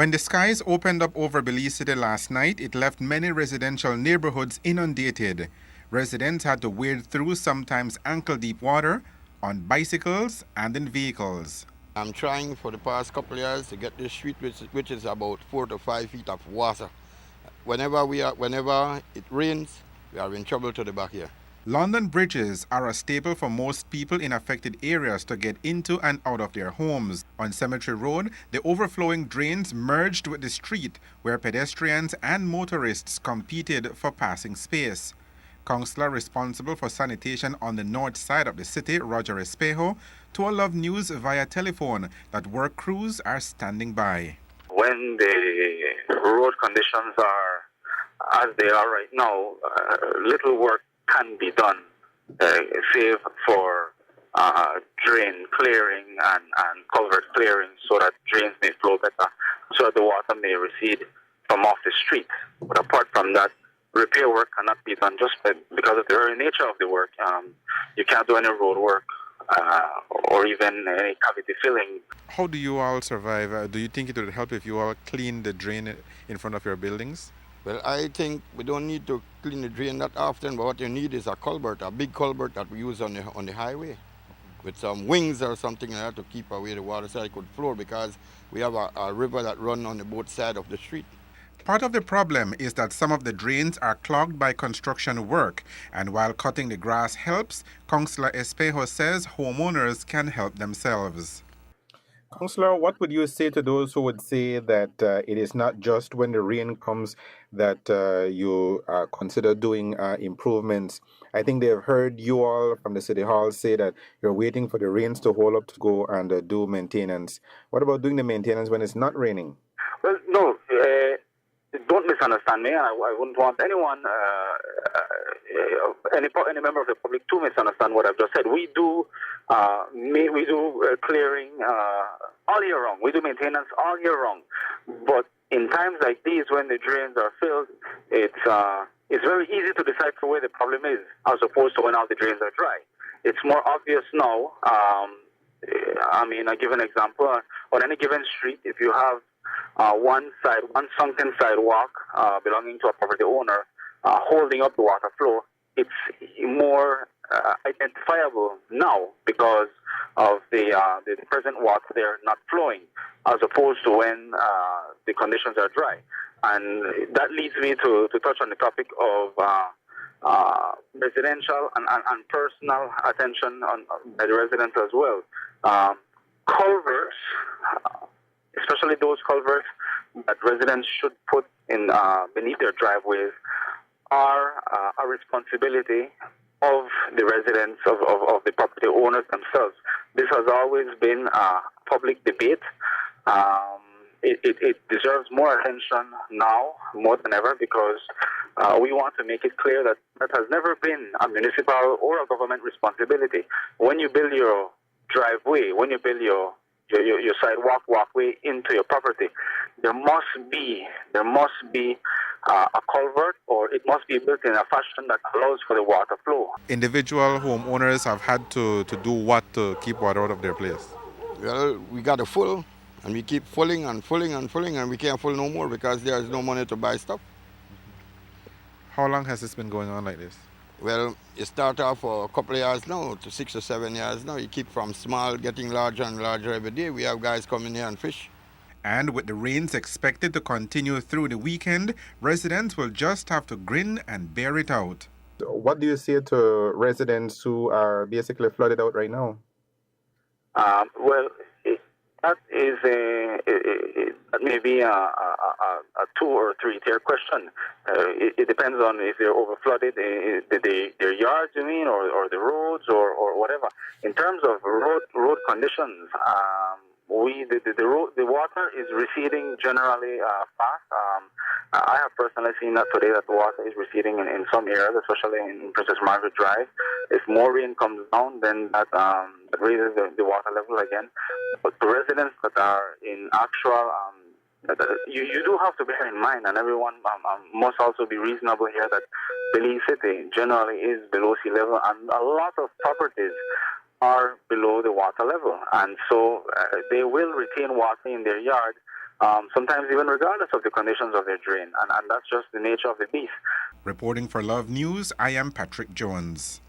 When the skies opened up over Belize City last night, it left many residential neighborhoods inundated. Residents had to wade through sometimes ankle-deep water on bicycles and in vehicles. I'm trying for the past couple of years to get this street, which is about 4 to 5 feet of water. Whenever it rains, we are in trouble to the back here. London bridges are a staple for most people in affected areas to get into and out of their homes. On Cemetery Road, the overflowing drains merged with the street where pedestrians and motorists competed for passing space. Councillor responsible for sanitation on the north side of the city, Roger Espejo, told Love News via telephone that work crews are standing by. When the road conditions are as they are right now, little work can be done, save for drain clearing and culvert clearing so that drains may flow better, so that the water may recede from off the street. But apart from that, repair work cannot be done just because of the very nature of the work. You can't do any road work or even any cavity filling. How do you all survive? Do you think it would help if you all clean the drain in front of your buildings? Well, I think we don't need to clean the drain that often, but what you need is a culvert, a big culvert that we use on the highway, with some wings or something like that to keep away the water so it could flow, because we have a river that runs on the both sides of the street. Part of the problem is that some of the drains are clogged by construction work, and while cutting the grass helps, Councillor Espejo says homeowners can help themselves. Councillor, what would you say to those who would say that it is not just when the rain comes that you consider doing improvements? I think they've heard you all from the City Hall say that you're waiting for the rains to hold up to go and do maintenance. What about doing the maintenance when it's not raining? Well, no, don't misunderstand me. I wouldn't want anyone, any member of the public to misunderstand what I've just said. We do clearing all year round. We do maintenance all year round. But in times like these, when the drains are filled, it's very easy to decipher where the problem is, as opposed to when all the drains are dry. It's more obvious now. I give an example. On any given street, if you have one sunken sidewalk belonging to a property owner holding up the water flow, it's more identifiable now because of the present water there not flowing, as opposed to when the conditions are dry. And that leads me to touch on the topic of residential and personal attention by the residents as well. Culverts, especially those culverts that residents should put in beneath their driveways, are a responsibility of the residents, of the property owners themselves. This has always been a public debate. It deserves more attention now, more than ever, because we want to make it clear that that has never been a municipal or a government responsibility. When you build your driveway, when you build your sidewalk walkway into your property, there must be a culvert, or it must be built in a fashion that allows for the water flow. Individual homeowners have had to do what to keep water out of their place? Well, we got a full, and we keep filling and filling and filling, and we can't fill no more because there's no money to buy stuff. How long has this been going on like this? Well, it started off for a couple of years now, to 6 or 7 years now. You keep from small, getting larger and larger every day. We have guys coming here and fish. And with the rains expected to continue through the weekend, residents will just have to grin and bear it out. What do you say to residents who are basically flooded out right now? That may be a 2 or 3 tier question. It depends on if they're overflooded, their yards, you mean, or the roads, or whatever. In terms of road conditions, the water is receding generally fast. I have personally seen that today, that the water is receding in some areas, especially in Princess Margaret Drive. If more rain comes down, then that raises the water level again. But the residents that are in actual, you do have to bear in mind, and everyone must also be reasonable here, that Belize City generally is below sea level, and a lot of properties are below the water level, and so they will retain water in their yard sometimes even regardless of the conditions of their drain. And that's just the nature of the beast. Reporting for Love News, I am Patrick Jones.